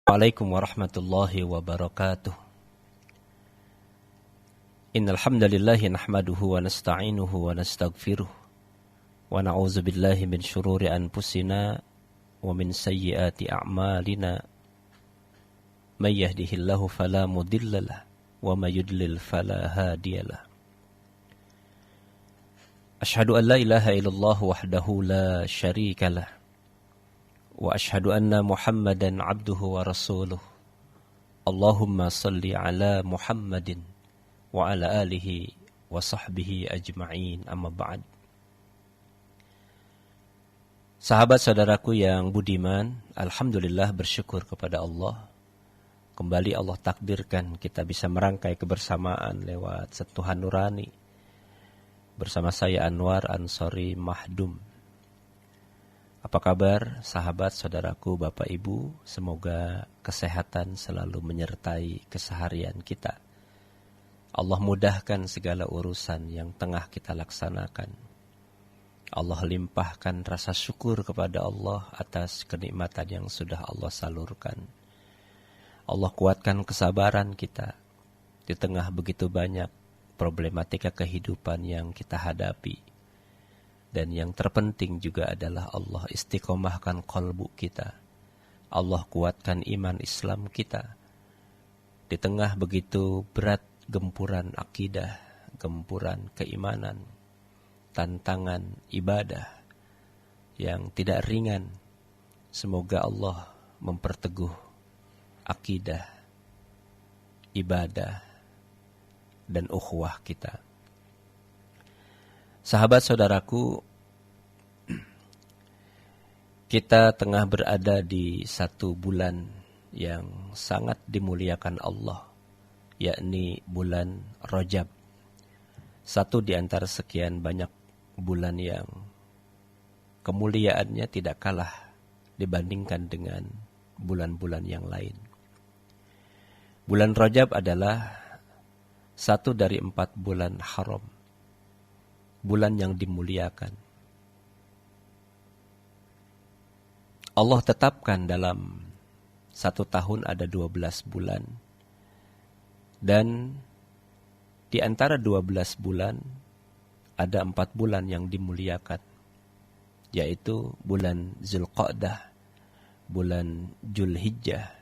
Assalamualaikum warahmatullahi wabarakatuh. Innal hamdalillahi nahmaduhu wa nasta'inuhu wa nastaghfiruh wa na'udzu billahi min shururi anfusina wa min sayyiati a'malina. May yahdihillahu fala mudhillalah wa may yudlil fala hadiyalah. Asyhadu an la ilaha illallah wahdahu la syarikalah wa asyhadu anna Muhammadan abduhu wa rasuluh. Allahumma salli ala Muhammadin wa ala alihi wa sahbihi ajma'in, amma ba'd. Sahabat saudaraku yang budiman, alhamdulillah bersyukur kepada Allah. Kembali Allah takdirkan kita bisa merangkai kebersamaan lewat sentuhan nurani bersama saya Anwar Ansori Mahdum. Apa kabar sahabat saudaraku, Bapak Ibu? Semoga kesehatan selalu menyertai keseharian kita. Allah mudahkan segala urusan yang tengah kita laksanakan. Allah limpahkan rasa syukur kepada Allah atas kenikmatan yang sudah Allah salurkan. Allah kuatkan kesabaran kita di tengah begitu banyak problematika kehidupan yang kita hadapi. Dan yang terpenting juga adalah Allah istiqomahkan qalbu kita. Allah kuatkan iman Islam kita. Di tengah begitu berat gempuran akidah, gempuran keimanan, tantangan ibadah yang tidak ringan. Semoga Allah memperteguh akidah, ibadah, dan ukhuwah kita. Sahabat saudaraku, kita tengah berada di satu bulan yang sangat dimuliakan Allah, yakni bulan Rajab. Satu di antara sekian banyak bulan yang kemuliaannya tidak kalah dibandingkan dengan bulan-bulan yang lain. Bulan Rajab adalah satu dari 4 bulan haram, bulan yang dimuliakan. Allah tetapkan dalam 1 tahun ada 12 bulan. Dan di antara 12 bulan ada 4 bulan yang dimuliakan, yaitu bulan Zulqa'dah, bulan Zulhijjah,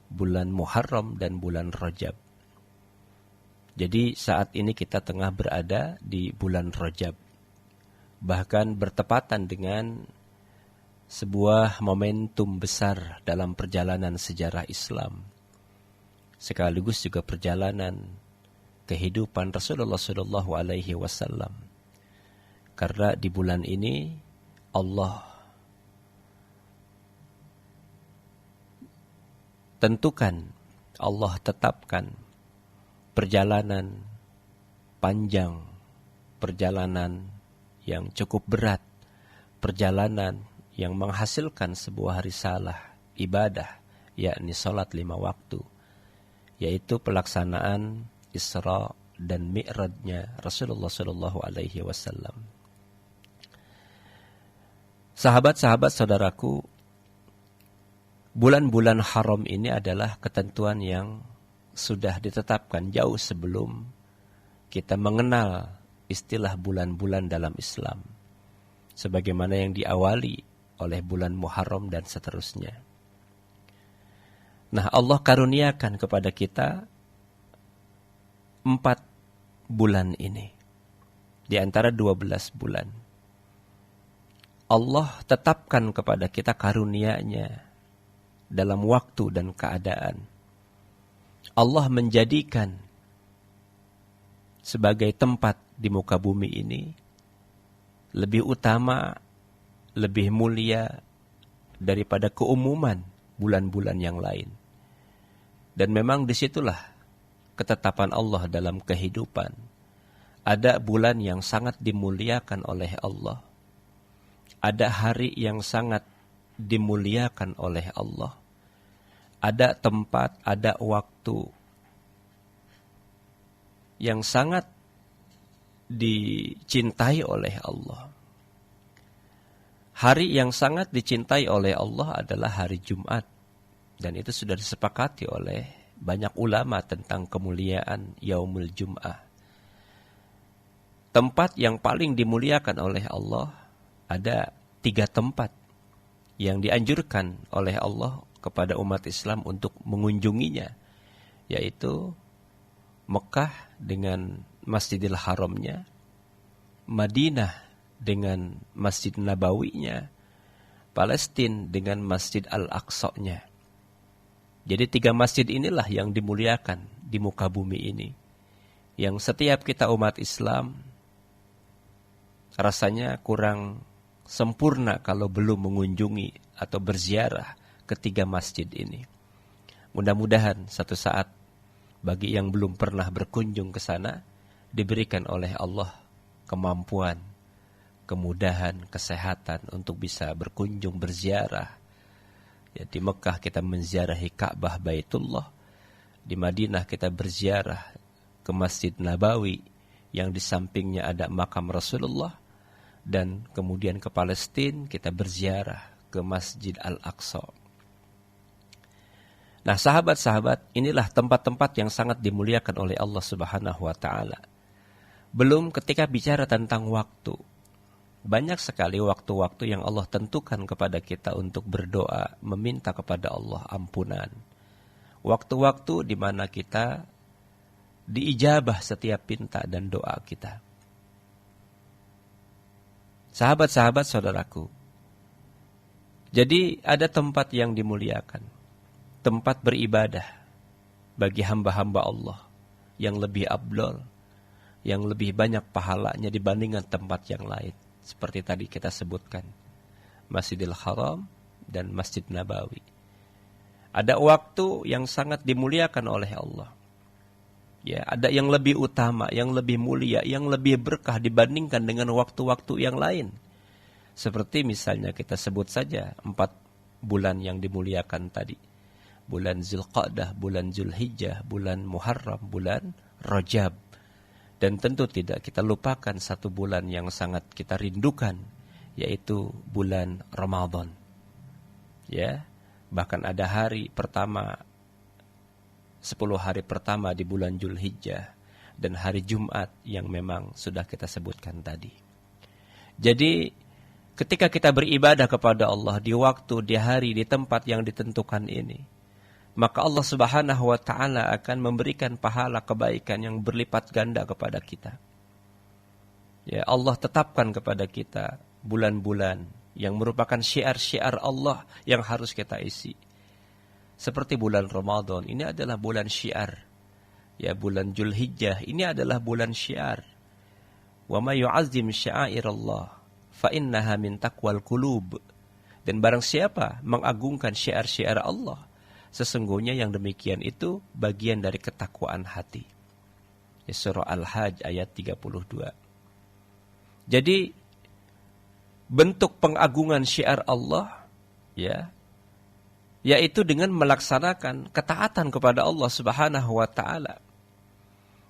bulan Muharram, dan bulan Rajab. Jadi saat ini kita tengah berada di bulan Rajab. Bahkan bertepatan dengan sebuah momentum besar dalam perjalanan sejarah Islam. Sekaligus juga perjalanan kehidupan Rasulullah SAW. Karena di bulan ini Allah tentukan, Allah tetapkan perjalanan panjang, perjalanan yang cukup berat, perjalanan yang menghasilkan sebuah risalah ibadah, yakni salat 5 waktu, yaitu pelaksanaan Isra dan Mi'rajnya Rasulullah SAW. Sahabat-sahabat saudaraku, bulan-bulan haram ini adalah ketentuan yang sudah ditetapkan jauh sebelum kita mengenal istilah bulan-bulan dalam Islam, sebagaimana yang diawali oleh bulan Muharram dan seterusnya. Nah, Allah karuniakan kepada kita 4 bulan ini di antara 12 bulan. Allah tetapkan kepada kita karunia-Nya dalam waktu dan keadaan. Allah menjadikan sebagai tempat di muka bumi ini lebih utama, lebih mulia daripada keumuman bulan-bulan yang lain. Dan memang disitulah ketetapan Allah dalam kehidupan. Ada bulan yang sangat dimuliakan oleh Allah. Ada hari yang sangat dimuliakan oleh Allah. Ada tempat, ada waktu yang sangat dicintai oleh Allah. Hari yang sangat dicintai oleh Allah adalah hari Jumat. Dan itu sudah disepakati oleh banyak ulama tentang kemuliaan Yaumul Jum'ah. Tempat yang paling dimuliakan oleh Allah, ada 3 tempat yang dianjurkan oleh Allah kepada umat Islam untuk mengunjunginya, yaitu Mekah dengan Masjidil Haramnya, Madinah dengan Masjid Nabawinya, Palestina dengan Masjid Al-Aqsa-nya. Jadi 3 masjid inilah yang dimuliakan di muka bumi ini, yang setiap kita umat Islam rasanya kurang sempurna kalau belum mengunjungi atau berziarah ke 3 masjid ini. Mudah-mudahan satu saat bagi yang belum pernah berkunjung ke sana diberikan oleh Allah kemampuan, kemudahan, kesehatan untuk bisa berkunjung berziarah. Ya, di Mekah kita menziarahi Ka'bah Baitullah, di Madinah kita berziarah ke Masjid Nabawi yang di sampingnya ada makam Rasulullah, dan kemudian ke Palestina kita berziarah ke Masjid Al-Aqsa. Nah, sahabat-sahabat, inilah tempat-tempat yang sangat dimuliakan oleh Allah Subhanahu wa taala. Belum ketika bicara tentang waktu. Banyak sekali waktu-waktu yang Allah tentukan kepada kita untuk berdoa, meminta kepada Allah ampunan. Waktu-waktu di mana kita diijabah setiap pinta dan doa kita. Sahabat-sahabat saudaraku, jadi ada tempat yang dimuliakan, tempat beribadah bagi hamba-hamba Allah yang lebih afdal, yang lebih banyak pahalanya dibandingkan tempat yang lain. Seperti tadi kita sebutkan, Masjidil Haram dan Masjid Nabawi. Ada waktu yang sangat dimuliakan oleh Allah. Ya, ada yang lebih utama, yang lebih mulia, yang lebih berkah dibandingkan dengan waktu-waktu yang lain. Seperti misalnya kita sebut saja 4 bulan yang dimuliakan tadi. Bulan Zulqa'dah, bulan Zulhijjah, bulan Muharram, bulan Rajab. Dan tentu tidak kita lupakan 1 bulan yang sangat kita rindukan, yaitu bulan Ramadan. Ya, bahkan ada hari pertama, 10 hari pertama di bulan Zulhijjah, dan hari Jumat yang memang sudah kita sebutkan tadi. Jadi ketika kita beribadah kepada Allah di waktu, di hari, di tempat yang ditentukan ini, maka Allah Subhanahu wa taala akan memberikan pahala kebaikan yang berlipat ganda kepada kita. Ya, Allah tetapkan kepada kita bulan-bulan yang merupakan syiar-syiar Allah yang harus kita isi. Seperti bulan Ramadan, ini adalah bulan syiar. Ya, bulan Zulhijjah, ini adalah bulan syiar. Wa may yu'azzim sya'airallah fa innaha min taqwal qulub. Dan barang siapa mengagungkan syiar-syiar Allah, sesungguhnya yang demikian itu bagian dari ketakwaan hati. Surah Al-Hajj ayat 32. Jadi bentuk pengagungan syiar Allah, ya, yaitu dengan melaksanakan ketaatan kepada Allah Subhanahu wa taala.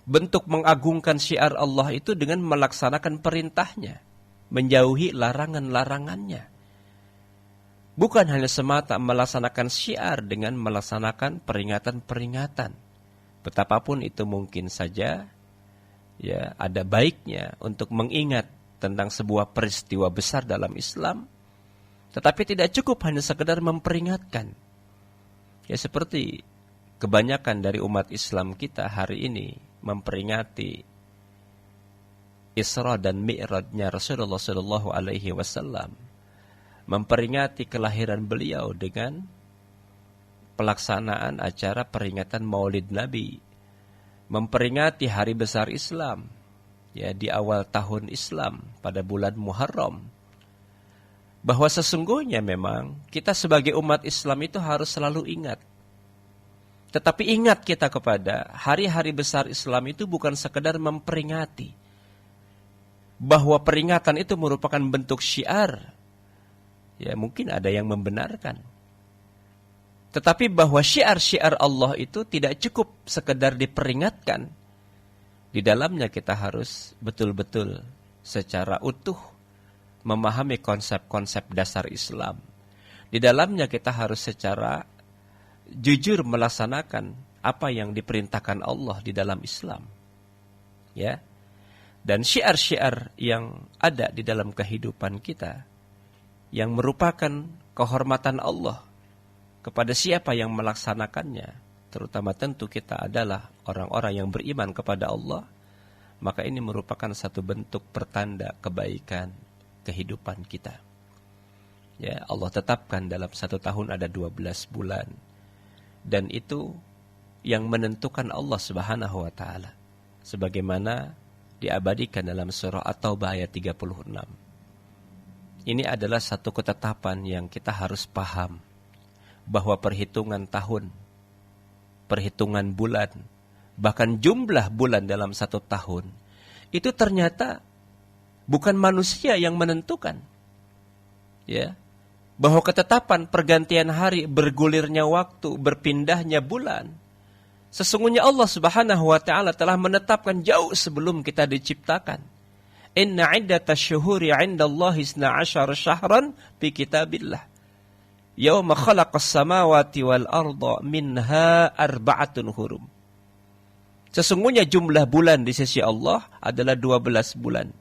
Bentuk mengagungkan syiar Allah itu dengan melaksanakan perintahnya, menjauhi larangan-larangannya. Bukan hanya semata melaksanakan syiar dengan melaksanakan peringatan-peringatan. Betapapun itu mungkin saja, ya, ada baiknya untuk mengingat tentang sebuah peristiwa besar dalam Islam. Tetapi tidak cukup hanya sekedar memperingatkan. Ya, seperti kebanyakan dari umat Islam kita hari ini memperingati Isra dan Mi'rajnya Rasulullah SAW. Memperingati kelahiran beliau dengan pelaksanaan acara peringatan Maulid Nabi, memperingati hari besar Islam, ya, di awal tahun Islam pada bulan Muharram. Bahwa sesungguhnya memang kita sebagai umat Islam itu harus selalu ingat. Tetapi ingat kita kepada hari-hari besar Islam itu bukan sekedar memperingati, bahwa peringatan itu merupakan bentuk syiar. Ya, mungkin ada yang membenarkan. Tetapi bahwa syiar-syiar Allah itu tidak cukup sekedar diperingatkan. Di dalamnya kita harus betul-betul secara utuh memahami konsep-konsep dasar Islam. Di dalamnya kita harus secara jujur melaksanakan apa yang diperintahkan Allah di dalam Islam. Ya. Dan syiar-syiar yang ada di dalam kehidupan kita yang merupakan kehormatan Allah kepada siapa yang melaksanakannya, terutama tentu kita adalah orang-orang yang beriman kepada Allah, maka ini merupakan satu bentuk pertanda kebaikan kehidupan kita. Ya, Allah tetapkan dalam 1 tahun ada 12 bulan. Dan itu yang menentukan Allah Subhanahu wa taala. Sebagaimana diabadikan dalam surah At-Taubah ayat 36. Ini adalah satu ketetapan yang kita harus paham, bahwa perhitungan tahun, perhitungan bulan, bahkan jumlah bulan dalam 1 tahun, itu ternyata bukan manusia yang menentukan. Ya, bahwa ketetapan pergantian hari, bergulirnya waktu, berpindahnya bulan, sesungguhnya Allah Subhanahu wa taala telah menetapkan jauh sebelum kita diciptakan. Inna iddatash syuhuri 'indallahi 12 syahran fi kitabillah. Yauma khalaqas samawati wal arda minha arba'atun hurum. Sesungguhnya jumlah bulan di sisi Allah adalah 12 bulan.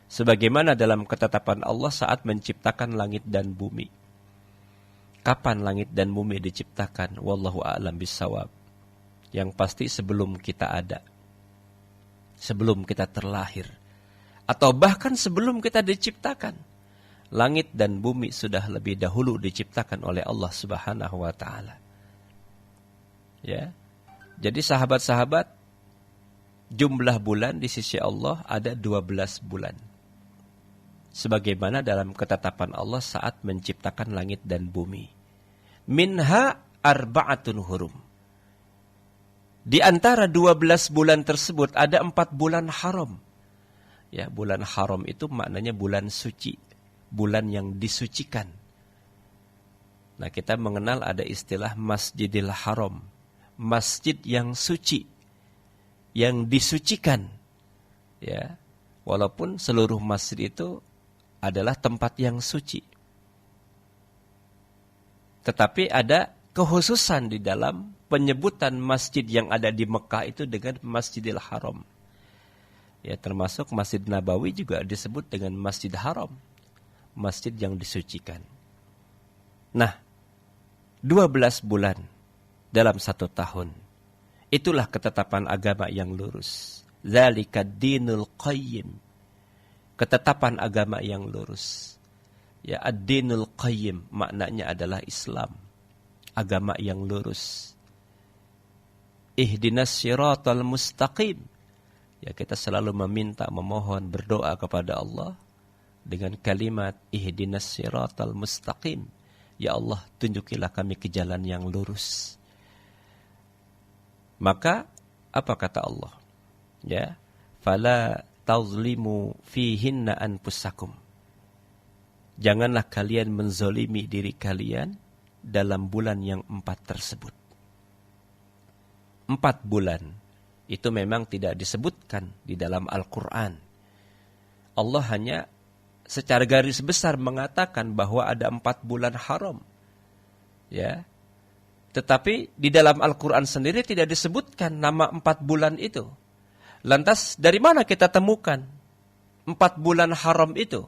Sebagaimana dalam ketetapan Allah saat menciptakan langit dan bumi. Kapan langit dan bumi diciptakan? Wallahu a'lam bissawab. Yang pasti sebelum kita ada. Sebelum kita terlahir. Atau bahkan sebelum kita diciptakan. Langit dan bumi sudah lebih dahulu diciptakan oleh Allah Subhanahu wa taala. Ya. Jadi sahabat-sahabat, jumlah bulan di sisi Allah ada 12 bulan. Sebagaimana dalam ketetapan Allah saat menciptakan langit dan bumi. Minha arba'atun hurum. Di antara 12 bulan tersebut ada 4 bulan haram. Ya, bulan haram itu maknanya bulan suci. Bulan yang disucikan. Nah, kita mengenal ada istilah Masjidil Haram. Masjid yang suci. Yang disucikan. Ya, walaupun seluruh masjid itu adalah tempat yang suci. Tetapi ada kekhususan di dalam penyebutan masjid yang ada di Mekah itu dengan Masjidil Haram. Ya, termasuk Masjid Nabawi juga disebut dengan Masjid Haram. Masjid yang disucikan. Nah, 12 bulan dalam 1 tahun. Itulah ketetapan agama yang lurus. Dzalika dinul qayyim. Ketetapan agama yang lurus. Ya, ad-dinul qayyim maknanya adalah Islam. Agama yang lurus. Ihdinas siratal mustaqim. Ya, kita selalu meminta, memohon, berdoa kepada Allah dengan kalimat ihdinas siratal mustaqim. Ya Allah, tunjukilah kami ke jalan yang lurus. Maka apa kata Allah? Ya, fala tazlimu fihinna anfusakum. Janganlah kalian menzolimi diri kalian dalam bulan yang 4 tersebut. 4 bulan itu memang tidak disebutkan di dalam Al-Quran. Allah hanya secara garis besar mengatakan bahwa ada 4 bulan haram. Ya. Tetapi di dalam Al-Quran sendiri tidak disebutkan nama 4 bulan itu. Lantas dari mana kita temukan 4 bulan haram itu?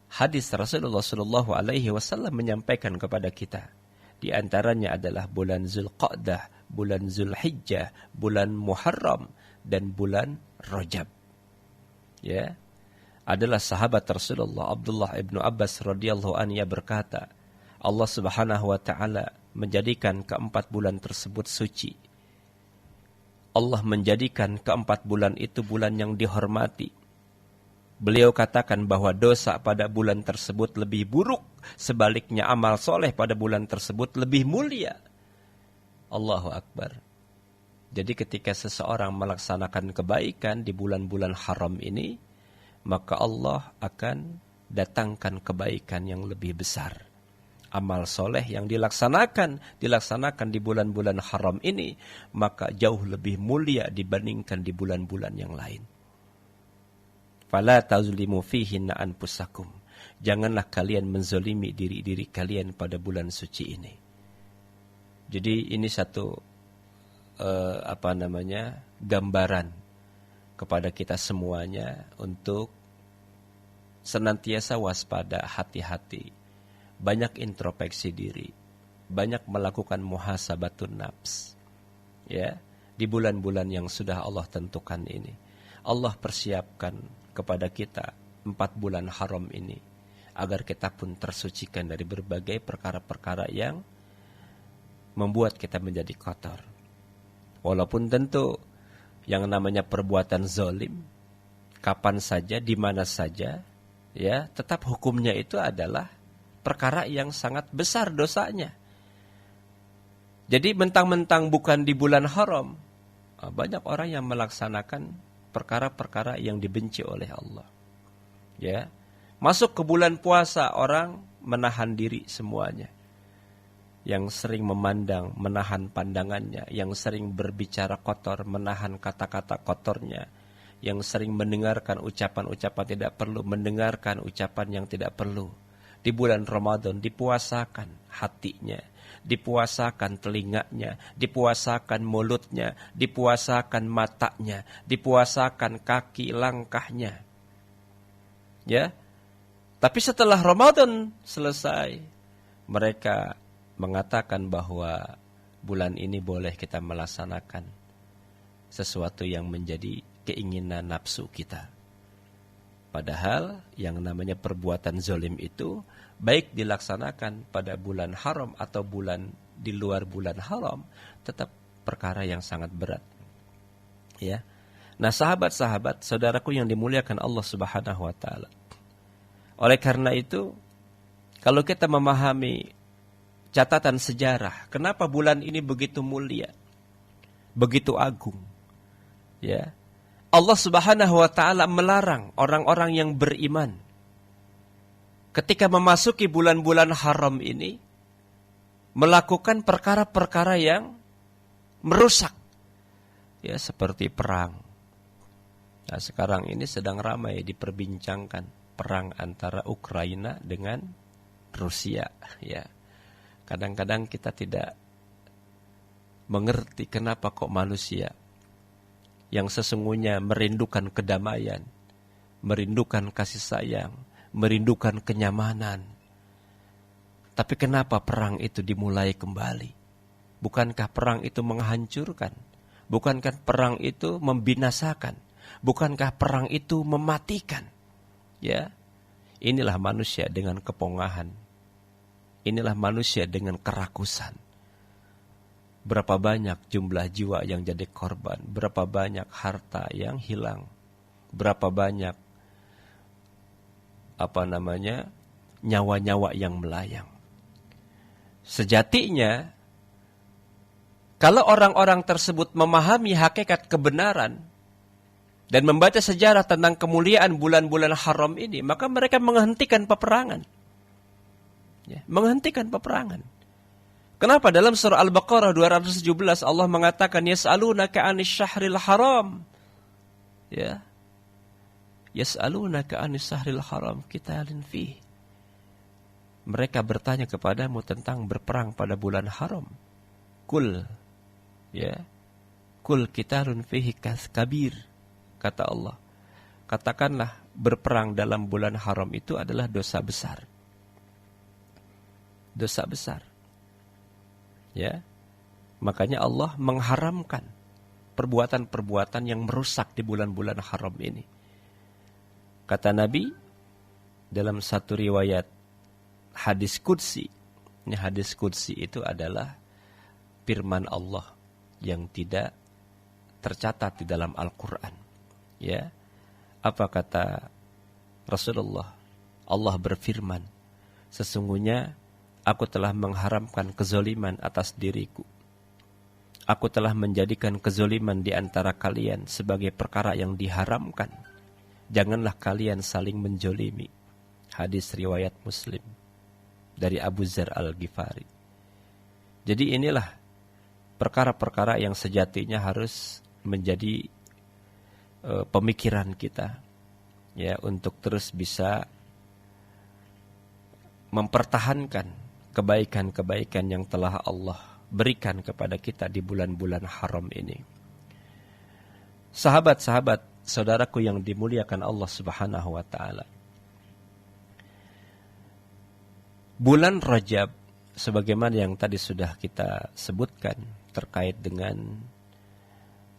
Hadis Rasulullah SAW menyampaikan kepada kita. Di antaranya adalah bulan Zulqa'dah, bulan Zulhijjah, bulan Muharram, dan bulan Rajab. Ya. Adalah sahabat Rasulullah Abdullah ibnu Abbas radhiyallahu anhu berkata, Allah Subhanahu wa taala menjadikan ke-4 bulan tersebut suci. Allah menjadikan ke-4 bulan itu bulan yang dihormati. Beliau katakan bahwa dosa pada bulan tersebut lebih buruk, sebaliknya amal soleh pada bulan tersebut lebih mulia. Allahu Akbar. Jadi ketika seseorang melaksanakan kebaikan di bulan-bulan haram ini, maka Allah akan datangkan kebaikan yang lebih besar. Amal soleh yang dilaksanakan di bulan-bulan haram ini, maka jauh lebih mulia dibandingkan di bulan-bulan yang lain. Fala tazlimu fihinna anfusakum. Janganlah kalian menzolimi diri-diri kalian pada bulan suci ini. Jadi ini satu gambaran kepada kita semuanya untuk senantiasa waspada, hati-hati, banyak introspeksi diri, banyak melakukan muhasabatun nafs. Ya, di bulan-bulan yang sudah Allah tentukan ini, Allah persiapkan kepada kita 4 bulan haram ini agar kita pun tersucikan dari berbagai perkara-perkara yang membuat kita menjadi kotor. Walaupun tentu yang namanya perbuatan zalim, kapan saja, di mana saja, ya, tetap hukumnya itu adalah perkara yang sangat besar dosanya. Jadi mentang-mentang bukan di bulan haram, banyak orang yang melaksanakan perkara-perkara yang dibenci oleh Allah. Ya, masuk ke bulan puasa, orang menahan diri semuanya. Yang sering memandang, menahan pandangannya. Yang sering berbicara kotor, menahan kata-kata kotornya. Yang sering mendengarkan ucapan-ucapan tidak perlu, mendengarkan ucapan yang tidak perlu. Di bulan Ramadan dipuasakan hatinya, dipuasakan telinganya, dipuasakan mulutnya, dipuasakan matanya, dipuasakan kaki langkahnya. Ya. Tapi setelah Ramadan selesai, mereka mengatakan bahwa bulan ini boleh kita melaksanakan sesuatu yang menjadi keinginan nafsu kita. Padahal yang namanya perbuatan zalim itu baik dilaksanakan pada bulan haram atau bulan di luar bulan haram, tetap perkara yang sangat berat. Ya. Nah, sahabat-sahabat, saudaraku yang dimuliakan Allah Subhanahu wa taala. Oleh karena itu, kalau kita memahami catatan sejarah, kenapa bulan ini begitu mulia, begitu agung, ya, Allah Subhanahu wa taala melarang orang-orang yang beriman ketika memasuki bulan-bulan haram ini melakukan perkara-perkara yang merusak, ya, seperti perang. Nah, sekarang ini sedang ramai diperbincangkan perang antara Ukraina dengan Rusia, ya. Kadang-kadang kita tidak mengerti kenapa kok manusia yang sesungguhnya merindukan kedamaian, merindukan kasih sayang, merindukan kenyamanan. Tapi kenapa perang itu dimulai kembali? Bukankah perang itu menghancurkan? Bukankah perang itu membinasakan? Bukankah perang itu mematikan? Ya, inilah manusia dengan kepongahan. Inilah manusia dengan kerakusan. Berapa banyak jumlah jiwa yang jadi korban, berapa banyak harta yang hilang, berapa banyak nyawa-nyawa yang melayang. Sejatinya, kalau orang-orang tersebut memahami hakikat kebenaran dan membaca sejarah tentang kemuliaan bulan-bulan haram ini, maka mereka menghentikan peperangan. Ya, menghentikan peperangan. Kenapa dalam surah Al-Baqarah 217 Allah mengatakan yas'alunaka 'anis syahril haram. Ya. Yas'alunaka 'anis syahril haram qitalin fihi. Mereka bertanya kepadamu tentang berperang pada bulan haram. Kul, ya. Kul qitalun fihi kabir, kata Allah. Katakanlah berperang dalam bulan haram itu adalah dosa besar. Dosa besar. Ya. Makanya Allah mengharamkan perbuatan-perbuatan yang merusak di bulan-bulan haram ini. Kata Nabi dalam satu riwayat hadis qudsi. Ini hadis qudsi itu adalah firman Allah yang tidak tercatat di dalam Al-Qur'an. Ya. Apa kata Rasulullah? Allah berfirman, sesungguhnya aku telah mengharamkan kezaliman atas diriku. Aku telah menjadikan kezaliman di antara kalian sebagai perkara yang diharamkan. Janganlah kalian saling menjolimi. Hadis riwayat Muslim dari Abu Dzar Al-Ghifari. Jadi inilah perkara-perkara yang sejatinya harus menjadi pemikiran kita, ya, untuk terus bisa mempertahankan kebaikan-kebaikan yang telah Allah berikan kepada kita di bulan-bulan haram ini. Sahabat-sahabat, saudaraku yang dimuliakan Allah Subhanahu wa taala. Bulan Rajab sebagaimana yang tadi sudah kita sebutkan terkait dengan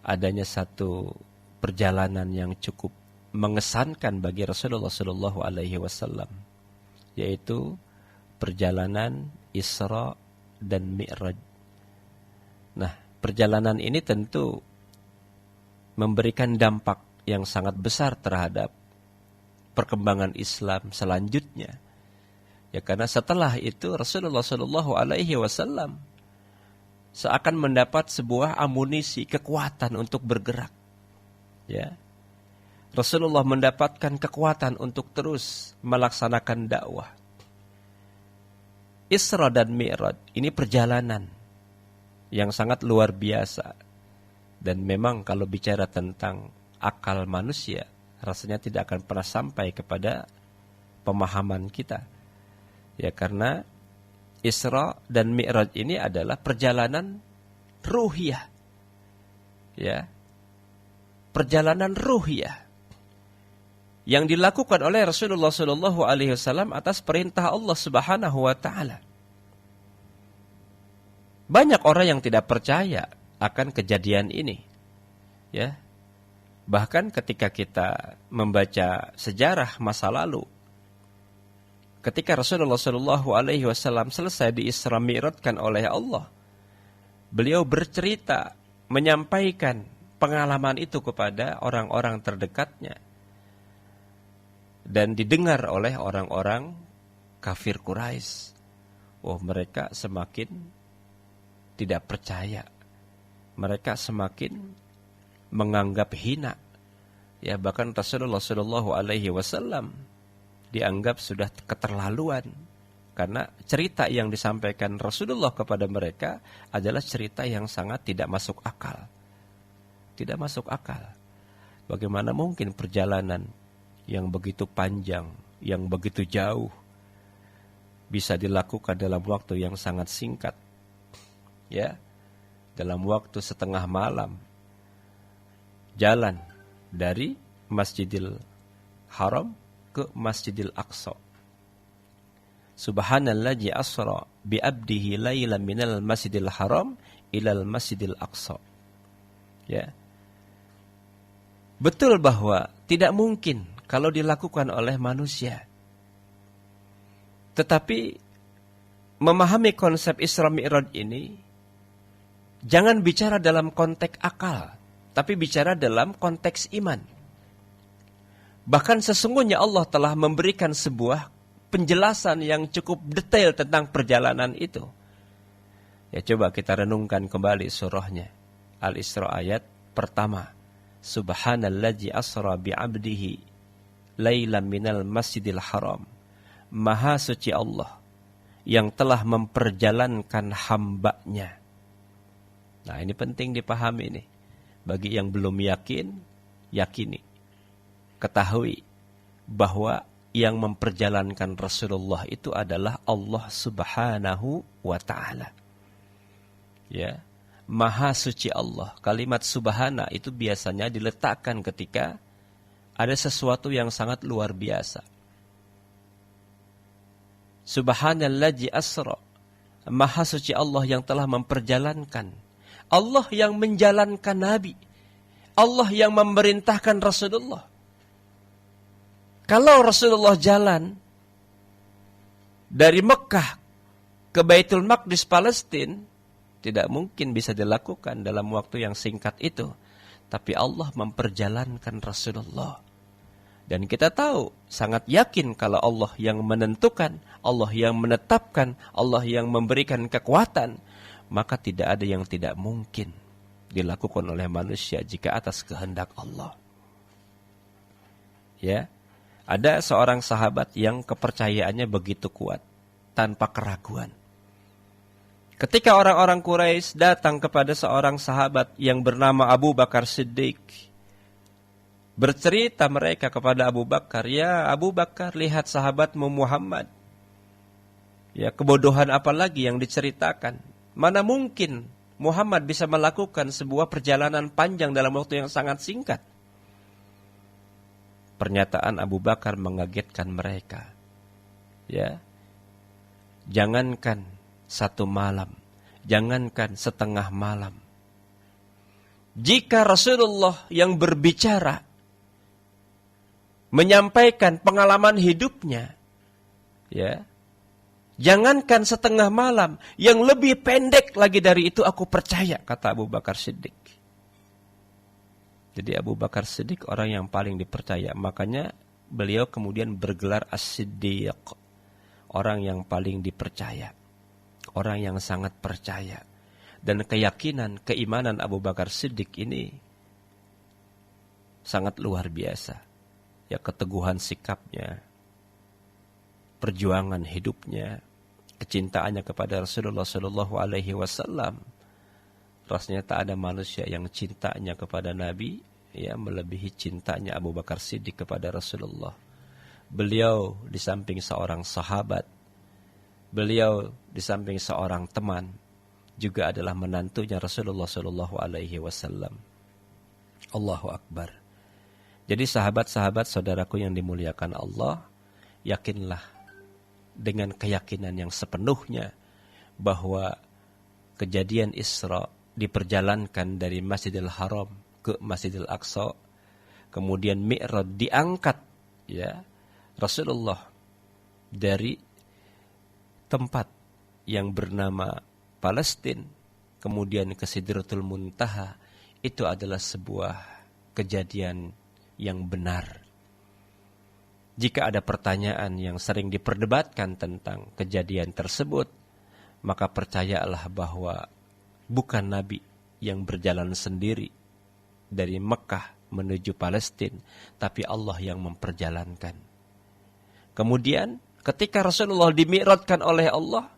adanya satu perjalanan yang cukup mengesankan bagi Rasulullah sallallahu alaihi wasallam, yaitu perjalanan Isra dan Mi'raj. Nah, perjalanan ini tentu memberikan dampak yang sangat besar terhadap perkembangan Islam selanjutnya. Ya, karena setelah itu Rasulullah sallallahu alaihi wasallam seakan mendapat sebuah amunisi, kekuatan untuk bergerak. Ya. Rasulullah mendapatkan kekuatan untuk terus melaksanakan dakwah. Isra dan Mi'raj ini perjalanan yang sangat luar biasa. Dan memang kalau bicara tentang akal manusia, rasanya tidak akan pernah sampai kepada pemahaman kita. Ya, karena Isra dan Mi'raj ini adalah perjalanan ruhiyah. Ya. Perjalanan ruhiyah yang dilakukan oleh Rasulullah sallallahu alaihi wasallam atas perintah Allah Subhanahu wa taala. Banyak orang yang tidak percaya akan kejadian ini. Ya. Bahkan ketika kita membaca sejarah masa lalu, ketika Rasulullah sallallahu alaihi wasallam selesai di-Isra Mi'rajkan oleh Allah, beliau bercerita, menyampaikan pengalaman itu kepada orang-orang terdekatnya. Dan didengar oleh orang-orang kafir Quraisy. Oh, mereka semakin tidak percaya. Mereka semakin menganggap hina. Ya, bahkan Rasulullah sallallahu alaihi wasallam dianggap sudah keterlaluan, karena cerita yang disampaikan Rasulullah kepada mereka adalah cerita yang sangat tidak masuk akal. Tidak masuk akal. Bagaimana mungkin perjalanan yang begitu panjang, yang begitu jauh, bisa dilakukan dalam waktu yang sangat singkat. Ya, dalam waktu setengah malam, jalan dari Masjidil Haram ke Masjidil Aqsa. Subhanallazi asra bi abdihi lailan minal Masjidil Haram ilal Masjidil Aqsa. Ya. Betul bahwa tidak mungkin kalau dilakukan oleh manusia. Tetapi memahami konsep Isra Mi'raj ini jangan bicara dalam konteks akal, tapi bicara dalam konteks iman. Bahkan sesungguhnya Allah telah memberikan sebuah penjelasan yang cukup detail tentang perjalanan itu. Ya, coba kita renungkan kembali surahnya. Al-Isra ayat pertama. Subhanallazi asra bi'abdihi lailan minal Masjidil Haram. Maha suci Allah yang telah memperjalankan hambanya. Nah, ini penting dipahami ini. Bagi yang belum yakin, yakini. Ketahui bahwa yang memperjalankan Rasulullah itu adalah Allah Subhanahu wa ta'ala. Ya, Maha suci Allah. Kalimat subhana itu biasanya diletakkan ketika ada sesuatu yang sangat luar biasa. Subhanallazi asra. Maha suci Allah yang telah memperjalankan. Allah yang menjalankan Nabi. Allah yang memerintahkan Rasulullah. Kalau Rasulullah jalan dari Mekah ke Baitul Maqdis Palestina, tidak mungkin bisa dilakukan dalam waktu yang singkat itu. Tapi Allah memperjalankan Rasulullah. Dan kita tahu, sangat yakin kalau Allah yang menentukan, Allah yang menetapkan, Allah yang memberikan kekuatan, maka tidak ada yang tidak mungkin dilakukan oleh manusia jika atas kehendak Allah. Ya. Ada seorang sahabat yang kepercayaannya begitu kuat, tanpa keraguan. Ketika orang-orang Quraisy datang kepada seorang sahabat yang bernama Abu Bakar Siddiq, bercerita mereka kepada Abu Bakar, ya Abu Bakar, lihat sahabatmu Muhammad. Ya, kebodohan apa lagi yang diceritakan? Mana mungkin Muhammad bisa melakukan sebuah perjalanan panjang dalam waktu yang sangat singkat. Pernyataan Abu Bakar mengagetkan mereka. Ya. Jangankan 1 malam, jangankan setengah malam. Jika Rasulullah yang berbicara menyampaikan pengalaman hidupnya, ya, jangankan setengah malam, yang lebih pendek lagi dari itu aku percaya, kata Abu Bakar Siddiq. Jadi Abu Bakar Siddiq orang yang paling dipercaya, makanya beliau kemudian bergelar As-Siddiq, orang yang paling dipercaya, orang yang sangat percaya. Dan keyakinan, keimanan Abu Bakar Siddiq ini sangat luar biasa. Ya, keteguhan sikapnya, perjuangan hidupnya, kecintaannya kepada Rasulullah SAW. Rasanya tak ada manusia yang cintanya kepada Nabi ya melebihi cintanya Abu Bakar Siddiq kepada Rasulullah. Beliau di samping seorang sahabat, beliau di samping seorang teman, juga adalah menantunya Rasulullah SAW. Allahu Akbar. Jadi sahabat-sahabat saudaraku yang dimuliakan Allah, yakinlah dengan keyakinan yang sepenuhnya bahwa kejadian Isra diperjalankan dari Masjidil Haram ke Masjidil Aqsa, kemudian Mi'raj diangkat ya Rasulullah dari tempat yang bernama Palestina kemudian ke Sidratul Muntaha, itu adalah sebuah kejadian yang benar. Jika ada pertanyaan yang sering diperdebatkan tentang kejadian tersebut, maka percayalah bahwa bukan Nabi yang berjalan sendiri dari Mekah menuju Palestina, tapi Allah yang memperjalankan. Kemudian ketika Rasulullah dimi'rajkan oleh Allah,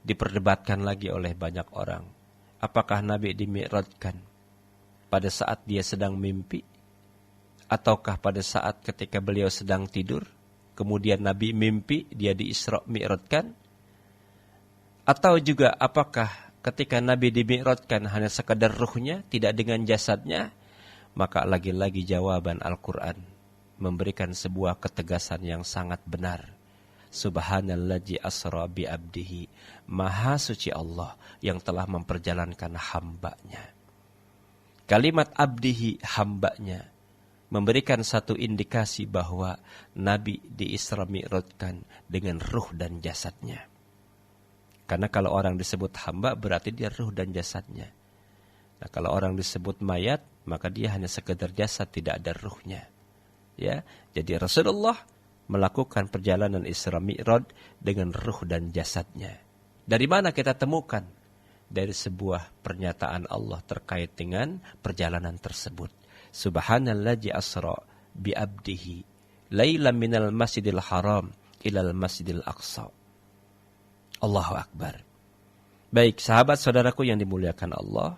diperdebatkan lagi oleh banyak orang. Apakah Nabi dimi'rajkan pada saat dia sedang mimpi? Ataukah pada saat ketika beliau sedang tidur? Kemudian Nabi mimpi, dia di-Isra mi'rajkan? Atau juga apakah ketika Nabi dimi'rajkan hanya sekadar ruhnya, tidak dengan jasadnya? Maka lagi-lagi jawaban Al-Quran memberikan sebuah ketegasan yang sangat benar. Subhanalladzi asra bi abdihi, maha suci Allah yang telah memperjalankan hambanya. Kalimat abdihi, hambanya, memberikan satu indikasi bahwa Nabi di-Isra mi'rajkan dengan ruh dan jasadnya. Karena kalau orang disebut hamba berarti dia ruh dan jasadnya. Nah, kalau orang disebut mayat, maka dia hanya sekedar jasad, tidak ada ruhnya. Ya, jadi Rasulullah melakukan perjalanan Isra Mi'raj dengan ruh dan jasadnya. Dari mana kita temukan? Dari sebuah pernyataan Allah terkait dengan perjalanan tersebut. Subhanalladzi asra bi abdihi lailan minal masjidil haram ilal masjidil aqsa. Allahu Akbar. Baik, sahabat saudaraku yang dimuliakan Allah,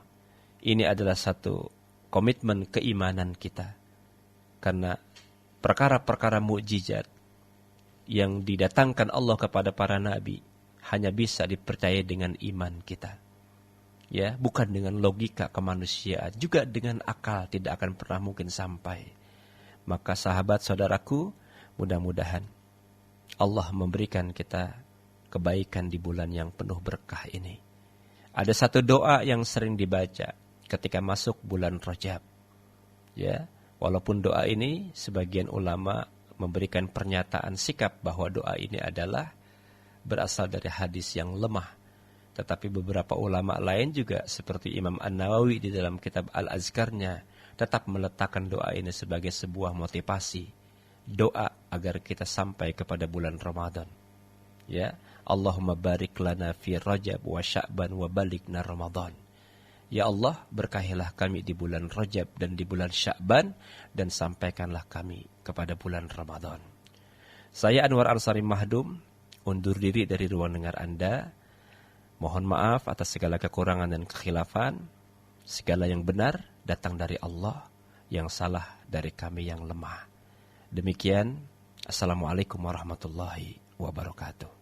ini adalah satu komitmen keimanan kita. Karena perkara-perkara mukjizat yang didatangkan Allah kepada para nabi hanya bisa dipercayai dengan iman kita. Ya, bukan dengan logika kemanusiaan, juga dengan akal tidak akan pernah mungkin sampai. Maka sahabat saudaraku, mudah-mudahan Allah memberikan kita kebaikan di bulan yang penuh berkah ini. Ada satu doa yang sering dibaca ketika masuk bulan Rajab. Ya, walaupun doa ini sebagian ulama memberikan pernyataan sikap bahwa doa ini adalah berasal dari hadis yang lemah. Tetapi beberapa ulama lain juga seperti Imam An-Nawawi di dalam kitab Al-Azkarnya tetap meletakkan doa ini sebagai sebuah motivasi. Doa agar kita sampai kepada bulan Ramadan. Ya, Allahumma barik lana fi Rajab wa Sya'ban wa balikna Ramadan. Ya Allah, berkahilah kami di bulan Rajab dan di bulan Sya'ban, dan sampaikanlah kami kepada bulan Ramadan. Saya Anwar Ansari Mahdum, undur diri dari ruang dengar Anda. Mohon maaf atas segala kekurangan dan kekhilafan. Segala yang benar datang dari Allah, yang salah dari kami yang lemah. Demikian, Assalamualaikum warahmatullahi wabarakatuh.